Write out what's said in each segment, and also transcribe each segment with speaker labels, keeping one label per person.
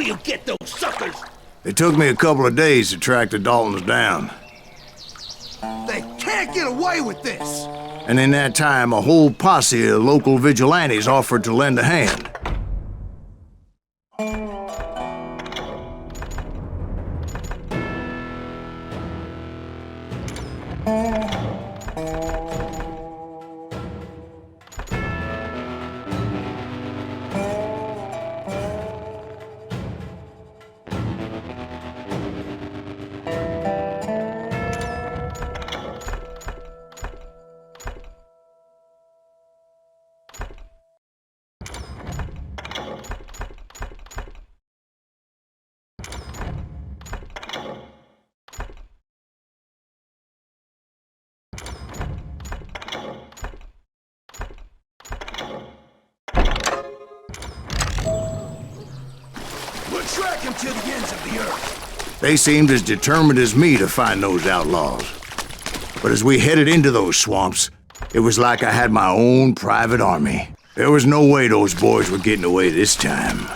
Speaker 1: you get those suckers?
Speaker 2: It took me a couple of days to track the Daltons down.
Speaker 1: They can't get away with this!
Speaker 2: And in that time, a whole posse of local vigilantes offered to lend a hand.
Speaker 1: Track him to the ends of the earth.
Speaker 2: They seemed as determined as me to find those outlaws. But as we headed into those swamps, it was like I had my own private army. There was no way those boys were getting away this time.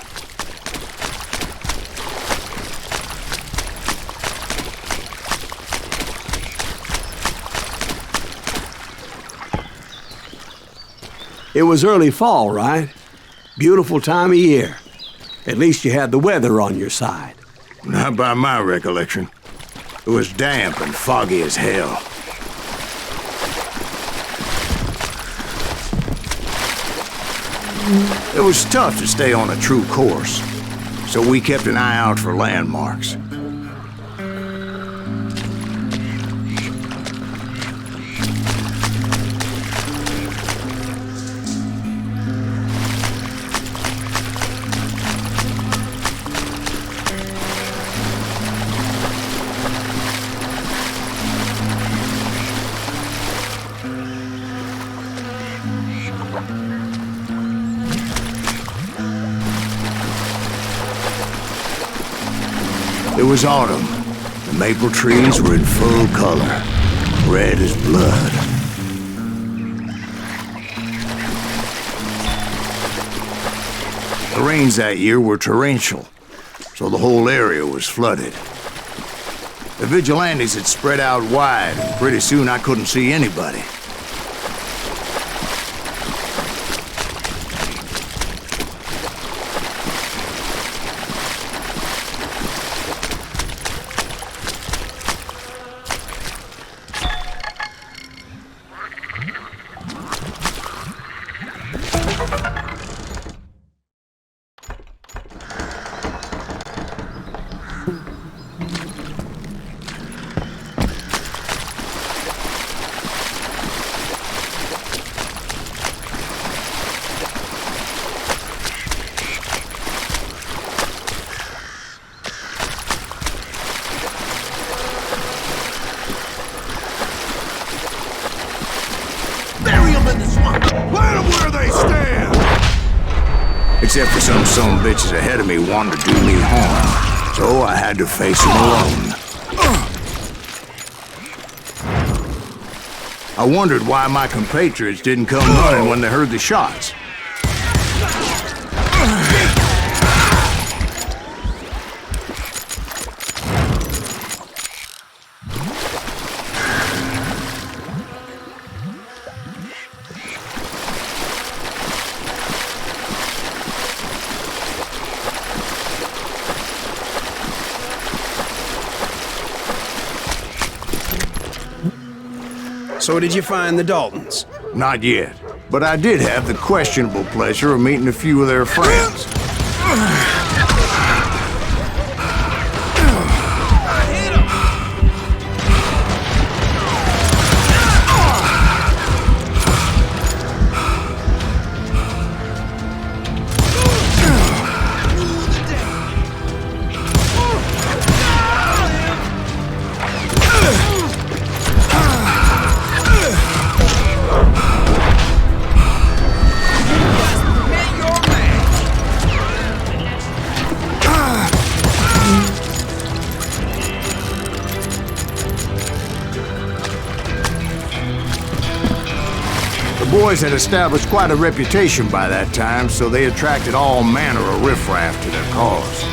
Speaker 3: It was early fall, right? Beautiful time of year. At least you had the weather on your side.
Speaker 2: Not by my recollection. It was damp and foggy as hell. It was tough to stay on a true course, so we kept an eye out for landmarks. It was autumn. The maple trees were in full color, red as blood. The rains that year were torrential, so the whole area was flooded. The vigilantes had spread out wide, and pretty soon I couldn't see anybody. Except for some bitches ahead of me wanted to do me harm, so I had to face them alone. I wondered why my compatriots didn't come running when they heard the shots.
Speaker 4: So did you find the Daltons?
Speaker 2: Not yet, but I did have the questionable pleasure of meeting a few of their friends. The boys had established quite a reputation by that time, so they attracted all manner of riffraff to their cause.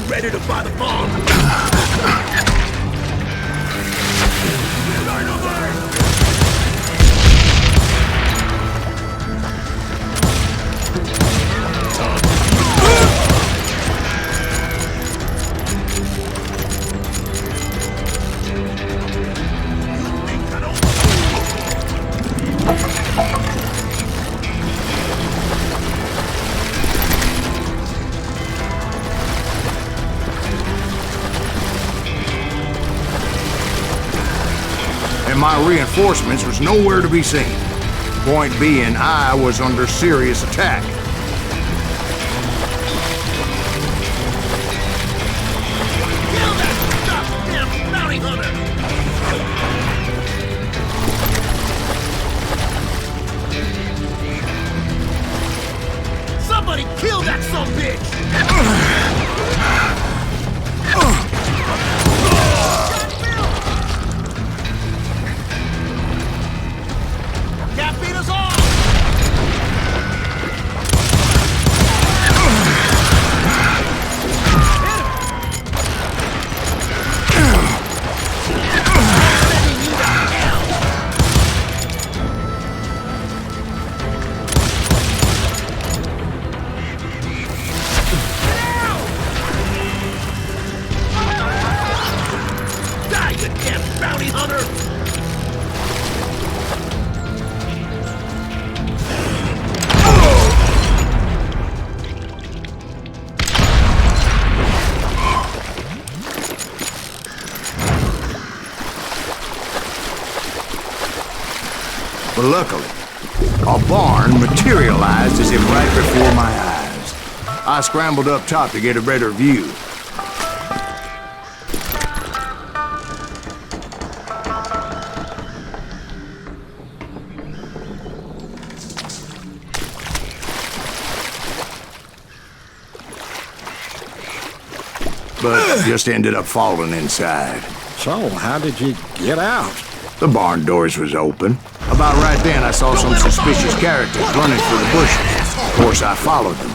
Speaker 1: ready to buy the farm.
Speaker 2: And my reinforcements was nowhere to be seen. Point being, I was under serious attack.
Speaker 1: Kill that goddamn bounty hunter! Somebody kill that sumbitch! Can't beat us all! Die, you damn bounty hunter!
Speaker 2: But luckily, a barn materialized as if right before my eyes. I scrambled up top to get a better view. But just ended up falling inside.
Speaker 5: So, how did you get out?
Speaker 2: The barn doors was open. About right then, I saw some suspicious characters running through the bushes. Of course, I followed them.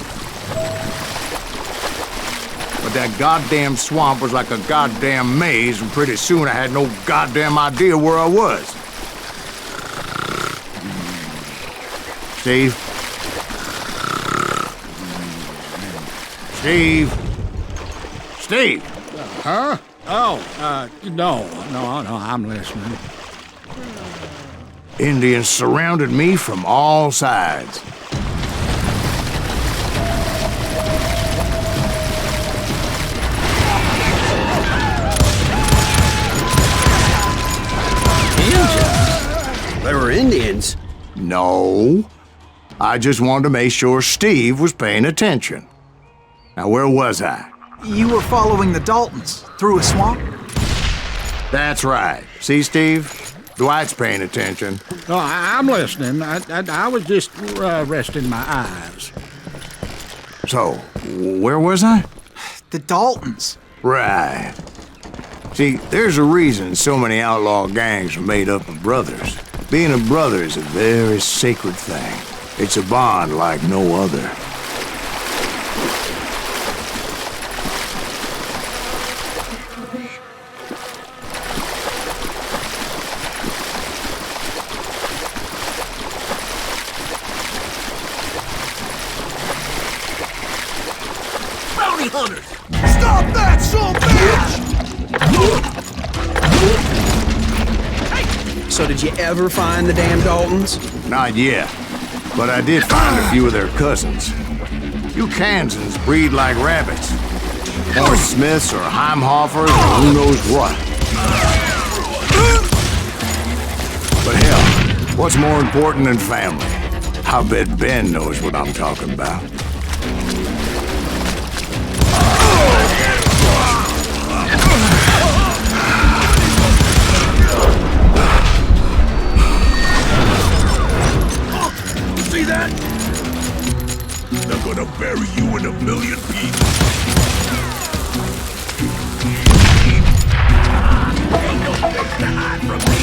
Speaker 2: But that goddamn swamp was like a goddamn maze, and pretty soon I had no goddamn idea where I was. Steve? Steve? Steve!
Speaker 5: Huh? Oh, no, I'm listening.
Speaker 2: Indians surrounded me from all sides.
Speaker 3: There were Indians.
Speaker 2: No. I just wanted to make sure Steve was paying attention. Now, where was I?
Speaker 6: You were following the Daltons through a swamp?
Speaker 2: That's right. See, Steve? Dwight's paying attention.
Speaker 5: No, I'm listening. I was just resting my eyes.
Speaker 2: So, where was I?
Speaker 6: The Daltons.
Speaker 2: Right. See, there's a reason so many outlaw gangs are made up of brothers. Being a brother is a very sacred thing. It's a bond like no other.
Speaker 1: Bounty hunters! Stop that, son bitch!
Speaker 4: So did you ever find the damn Daltons?
Speaker 2: Not yet, but I did find a few of their cousins. You Kansans breed like rabbits. Or Smiths or Heimhoffers or who knows what. But hell, what's more important than family? I bet Ben knows what I'm talking about.
Speaker 1: See that? They're gonna bury you in a million pieces. Ain't no place to hide from me.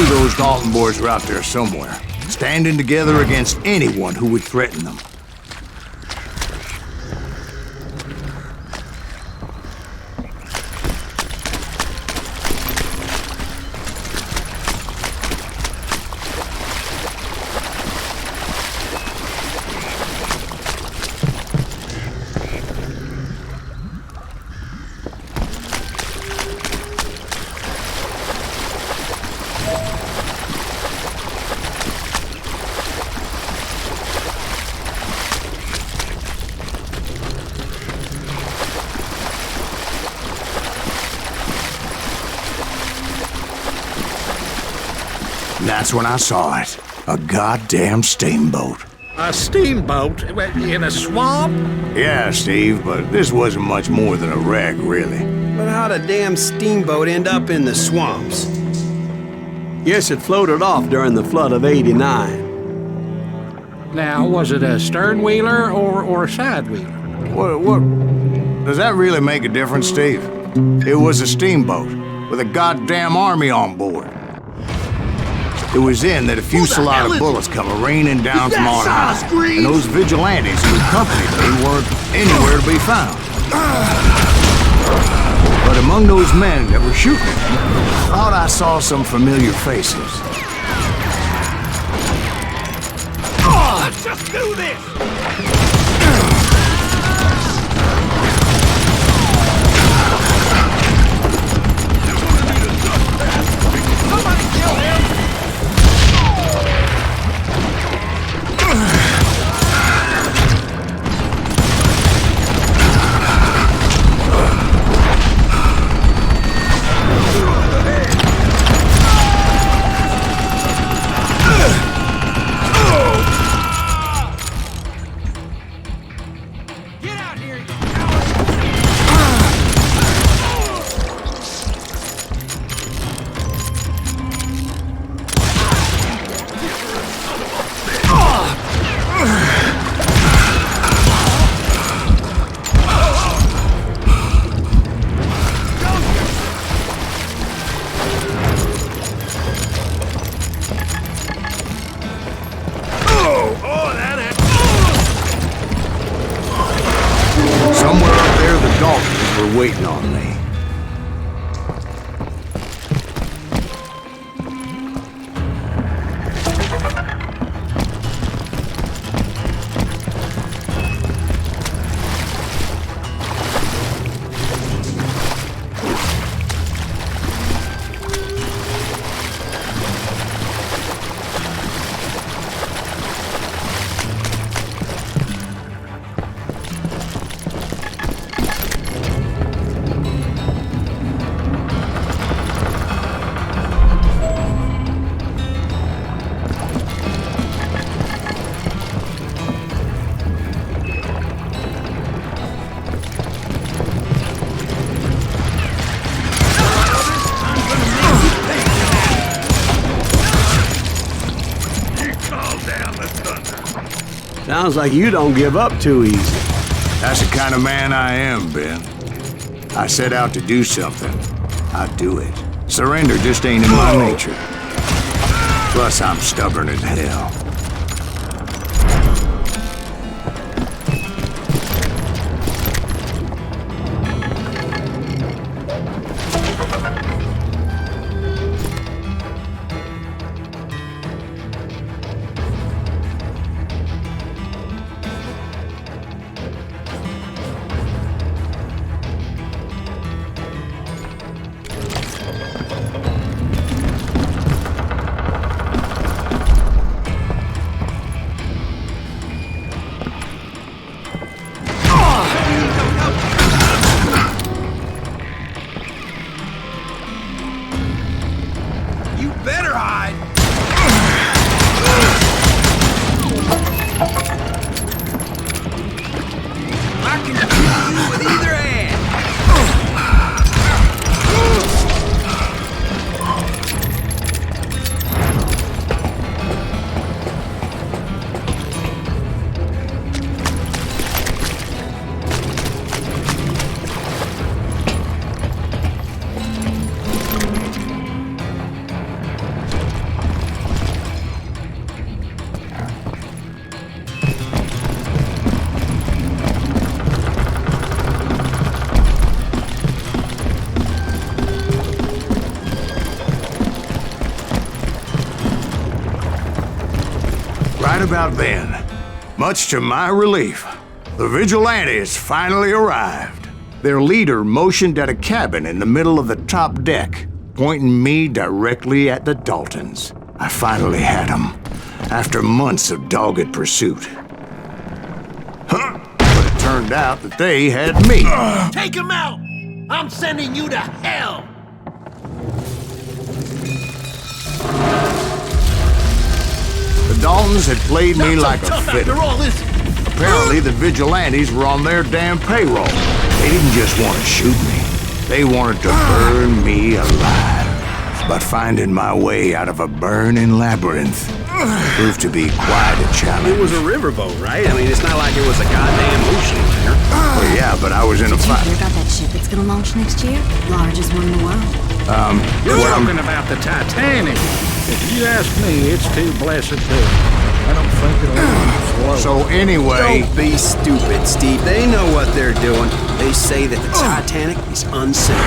Speaker 2: Those Dalton boys were out there somewhere, standing together against anyone who would threaten them. That's when I saw it. A goddamn steamboat.
Speaker 5: A steamboat in a swamp?
Speaker 2: Yeah, Steve, but this wasn't much more than a wreck, really.
Speaker 4: But how'd a damn steamboat end up in the swamps?
Speaker 3: Yes, it floated off during the flood of '89.
Speaker 5: Now, was it a stern wheeler or a side wheeler?
Speaker 2: What? Does that really make a difference, Steve? It was a steamboat with a goddamn army on board. It was then that a fusillade of bullets come raining down from on high, and those vigilantes who accompanied me weren't anywhere to be found. But among those men that were shooting at me, I thought I saw some familiar faces.
Speaker 1: Just do this!
Speaker 3: Sounds like you don't give up too easy.
Speaker 2: That's the kind of man I am, Ben. I set out to do something. I do it. Surrender just ain't in my nature. Plus, I'm stubborn as hell. Right about then, much to my relief, the vigilantes finally arrived. Their leader motioned at a cabin in the middle of the top deck, pointing me directly at the Daltons. I finally had them, after months of dogged pursuit. But it turned out that they had me.
Speaker 7: Take him out! I'm sending you to hell!
Speaker 2: The Daltons had played me like a fiddle.
Speaker 7: After all this.
Speaker 2: Apparently, the vigilantes were on their damn payroll. They didn't just want to shoot me. They wanted to burn me alive. But finding my way out of a burning labyrinth proved to be quite a challenge.
Speaker 4: It was a riverboat, right? I mean, it's not like it was a goddamn ocean liner.
Speaker 2: Well, yeah, but I was in a
Speaker 8: Did you
Speaker 2: fight.
Speaker 8: hear about that ship that's gonna launch next year? Largest one in the world.
Speaker 5: You're
Speaker 2: Well,
Speaker 5: talking about the Titanic. If you ask me, it's too blessed big. I don't think it'll float.
Speaker 2: So anyway,
Speaker 4: Don't be stupid, Steve. They know what they're doing. They say that the Titanic is unsafe.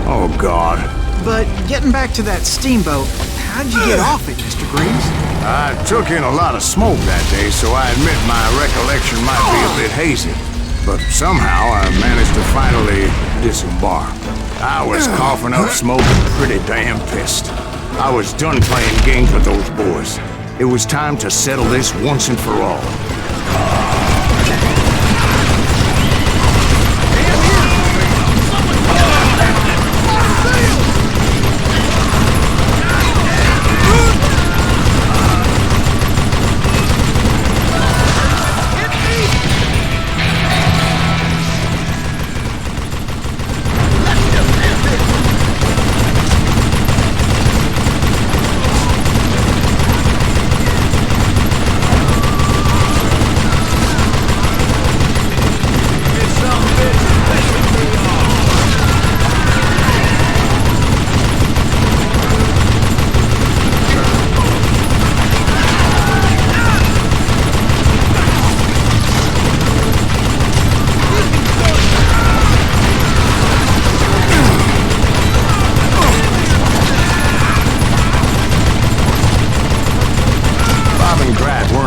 Speaker 2: oh God,
Speaker 6: But getting back to that steamboat, how'd you get off it, Mr. Greaves?
Speaker 2: I took in a lot of smoke that day, so I admit my recollection might be a bit hazy. But somehow I managed to finally disembark. I was coughing up smoke and pretty damn pissed. I was done playing games with those boys. It was time to settle this once and for all.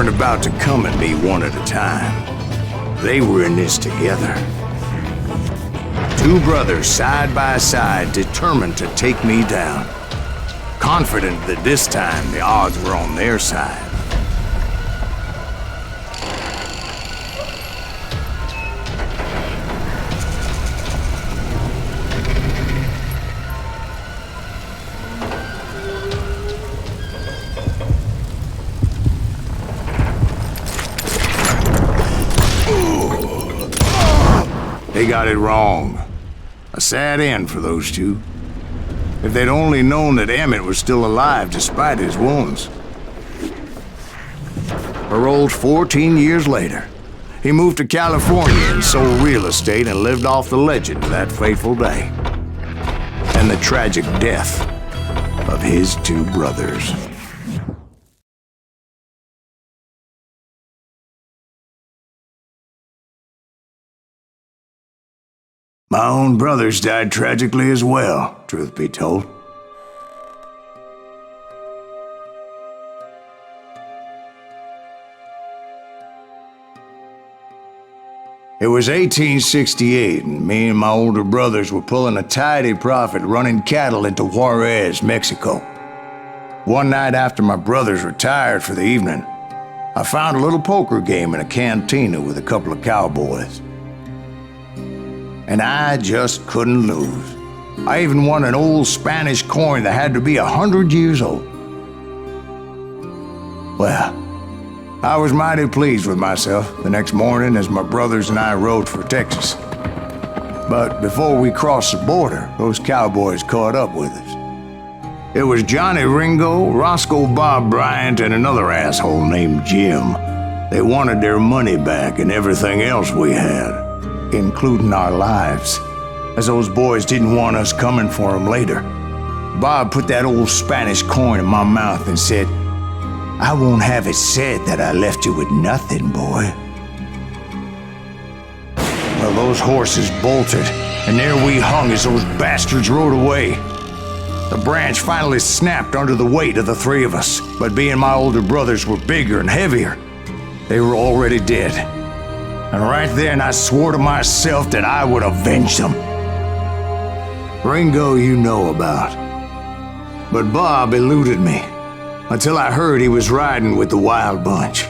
Speaker 2: About to come at me one at a time. They were in this together. Two brothers side by side, determined to take me down. Confident that this time the odds were on their side. They got it wrong. A sad end for those two. If they'd only known that Emmett was still alive despite his wounds. Paroled 14 years later. He moved to California and sold real estate and lived off the legend of that fateful day. And the tragic death of his two brothers. My own brothers died tragically as well, truth be told. It was 1868, and me and my older brothers were pulling a tidy profit running cattle into Juarez, Mexico. One night after my brothers retired for the evening, I found a little poker game in a cantina with a couple of cowboys. And I just couldn't lose. I even won an old Spanish coin that had to be 100 years old. Well, I was mighty pleased with myself the next morning as my brothers and I rode for Texas. But before we crossed the border, those cowboys caught up with us. It was Johnny Ringo, Roscoe Bob Bryant, and another asshole named Jim. They wanted their money back and everything else we had, including our lives, as those boys didn't want us coming for them later. Bob put that old Spanish coin in my mouth and said, "I won't have it said that I left you with nothing, boy." Well, those horses bolted, and there we hung as those bastards rode away. The branch finally snapped under the weight of the three of us, but being my older brothers were bigger and heavier, they were already dead. And right then I swore to myself that I would avenge them. Ringo you know about. But Bob eluded me, until I heard he was riding with the Wild Bunch.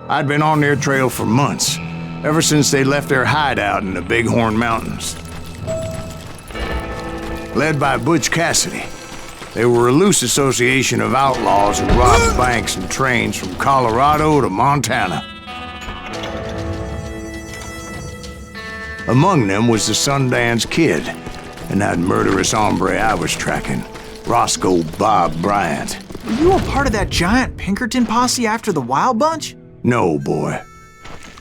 Speaker 2: I'd been on their trail for months, ever since they left their hideout in the Bighorn Mountains. Led by Butch Cassidy, they were a loose association of outlaws who robbed banks and trains from Colorado to Montana. Among them was the Sundance Kid, and that murderous hombre I was tracking, Roscoe Bob Bryant.
Speaker 6: Were you a part of that giant Pinkerton posse after the Wild Bunch?
Speaker 2: No, boy.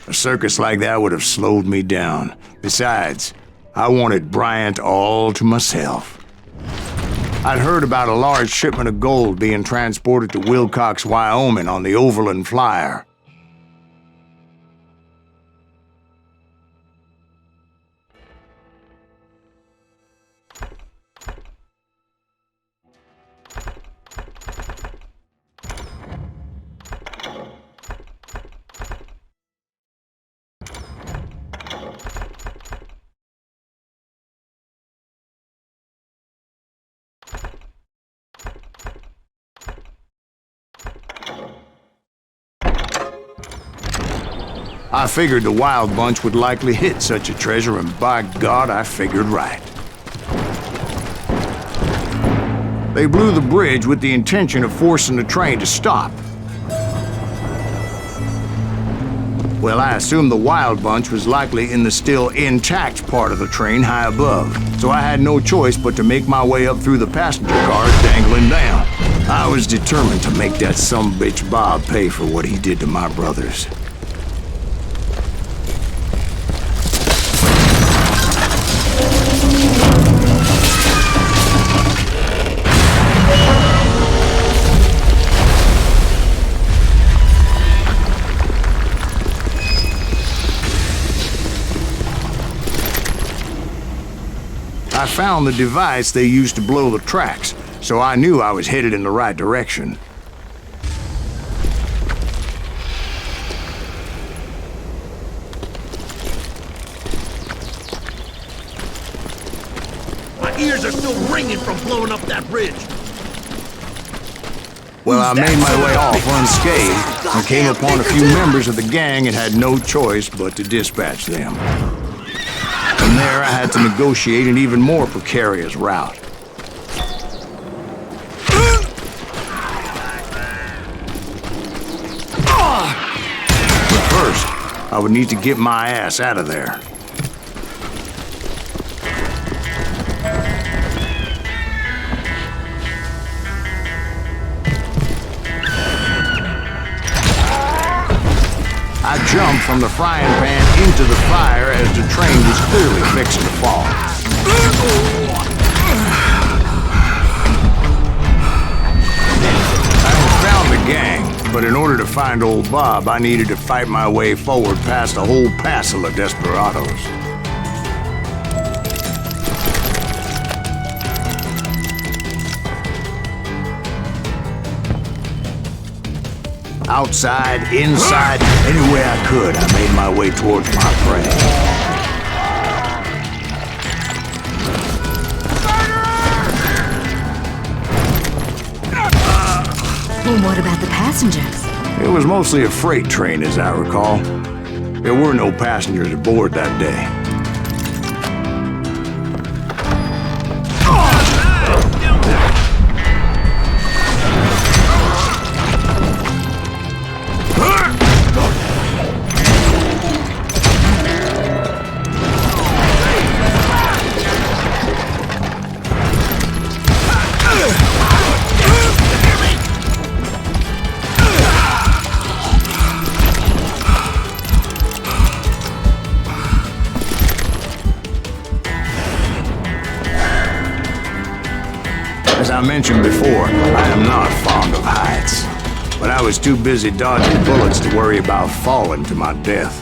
Speaker 2: A circus like that would have slowed me down. Besides, I wanted Bryant all to myself. I'd heard about a large shipment of gold being transported to Wilcox, Wyoming on the Overland Flyer. I figured the Wild Bunch would likely hit such a treasure, and by God, I figured right. They blew the bridge with the intention of forcing the train to stop. Well, I assumed the Wild Bunch was likely in the still intact part of the train high above, so I had no choice but to make my way up through the passenger cars dangling down. I was determined to make that sumbitch Bob pay for what he did to my brothers. found the device they used to blow the tracks, so I knew I was headed in the right direction.
Speaker 7: My ears are still ringing from blowing up that bridge.
Speaker 2: Well, I made my way off unscathed and came upon a few members of the gang and had no choice but to dispatch them. From there, I had to negotiate an even more precarious route. But first, I would need to get my ass out of there. I jumped from the frying pan into the fire as the train was clearly fixing to fall. I had found the gang, but in order to find old Bob, I needed to fight my way forward past a whole passel of desperados. Outside, inside, anywhere I could, I made my way towards my prey.
Speaker 8: Well, what about the passengers?
Speaker 2: It was mostly a freight train, as I recall. There were no passengers aboard that day. As I mentioned before, I am not fond of heights, but I was too busy dodging bullets to worry about falling to my death.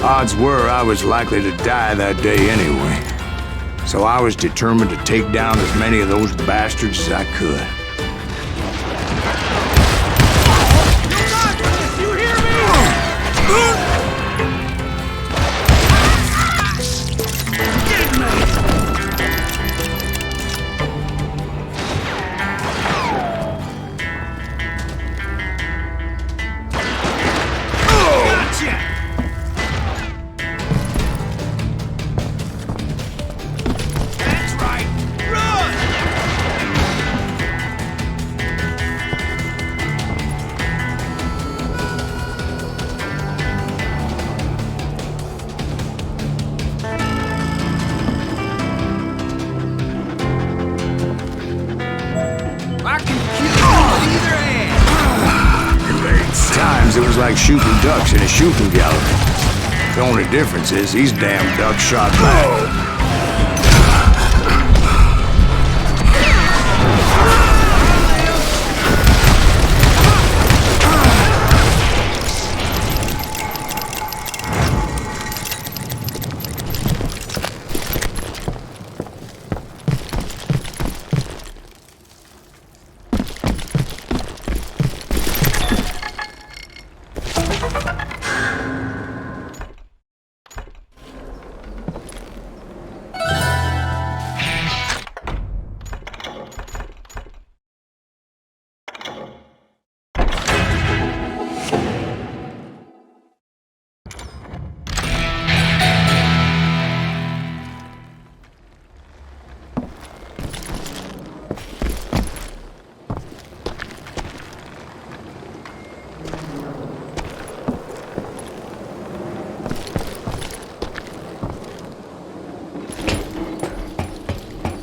Speaker 2: Odds were I was likely to die that day anyway, so I was determined to take down as many of those bastards as I could. It was like shooting ducks in a shooting gallery. The only difference is these damn ducks shot back.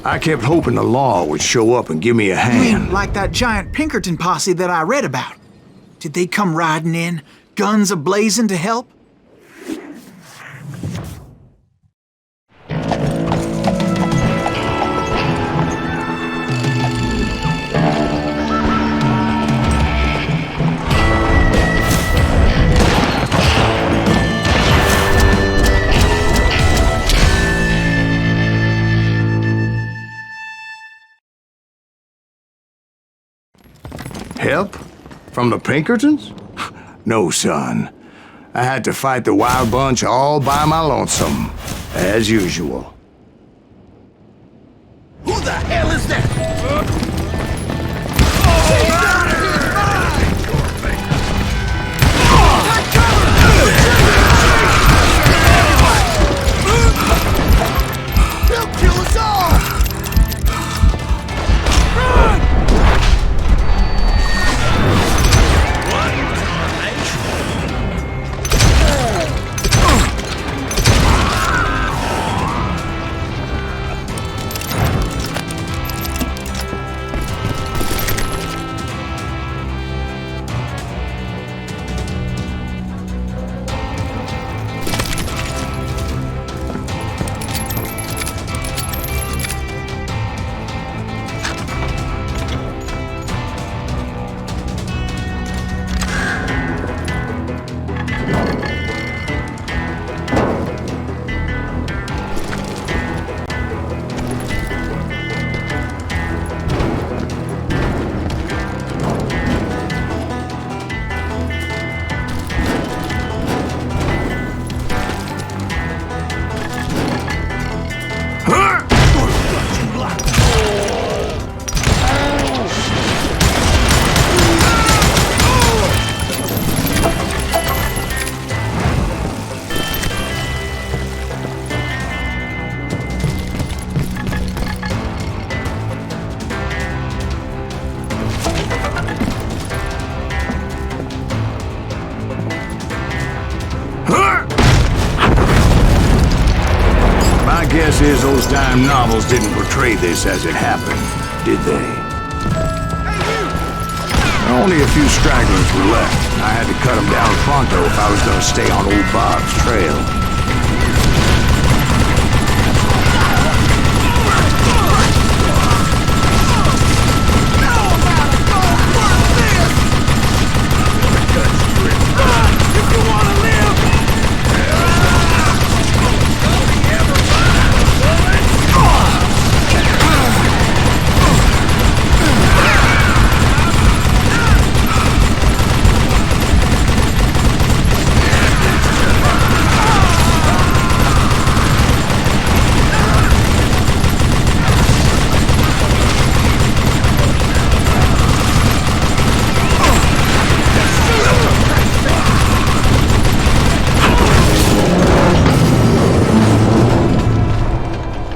Speaker 2: I kept hoping the law would show up and give me a
Speaker 6: You
Speaker 2: hand.
Speaker 6: mean like that giant Pinkerton posse that I read about? Did they come riding in, guns a-blazing to help?
Speaker 2: Help? From the Pinkertons? No, son. I had to fight the wild bunch all by my lonesome, as usual.
Speaker 7: Who the hell is that? He'll kill us all!
Speaker 2: Guess is those dime novels didn't portray this as it happened, did they? Only a few stragglers were left. I had to cut them down pronto if I was going to stay on old Bob's trail.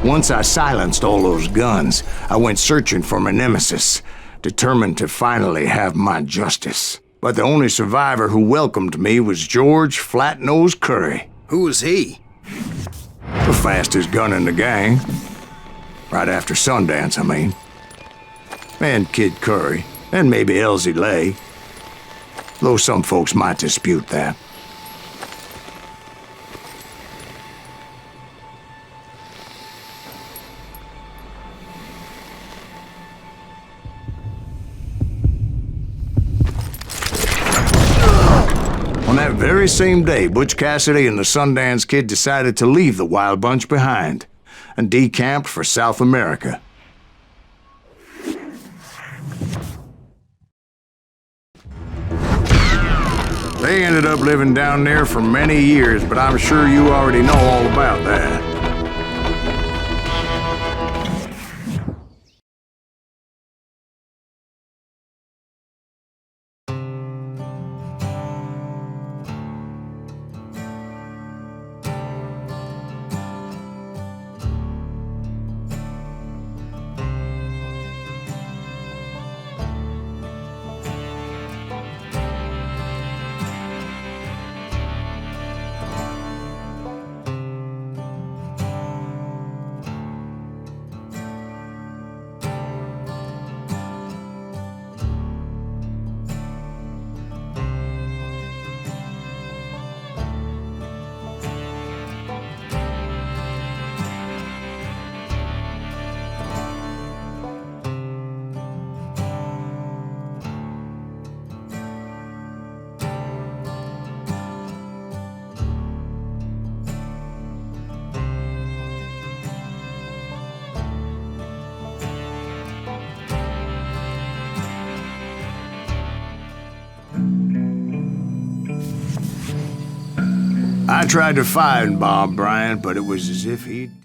Speaker 2: Once I silenced all those guns, I went searching for my nemesis, determined to finally have my justice. But the only survivor who welcomed me was George Flat-Nosed Curry.
Speaker 4: Who was he?
Speaker 2: The fastest gun in the gang. Right after Sundance, I mean. And Kid Curry, and maybe Elsie Lay. Though some folks might dispute that. On that very same day, Butch Cassidy and the Sundance Kid decided to leave the Wild Bunch behind and decamped for South America. They ended up living down there for many years, but I'm sure you already know all about that. I tried to find Bob Bryant, but it was as if he'd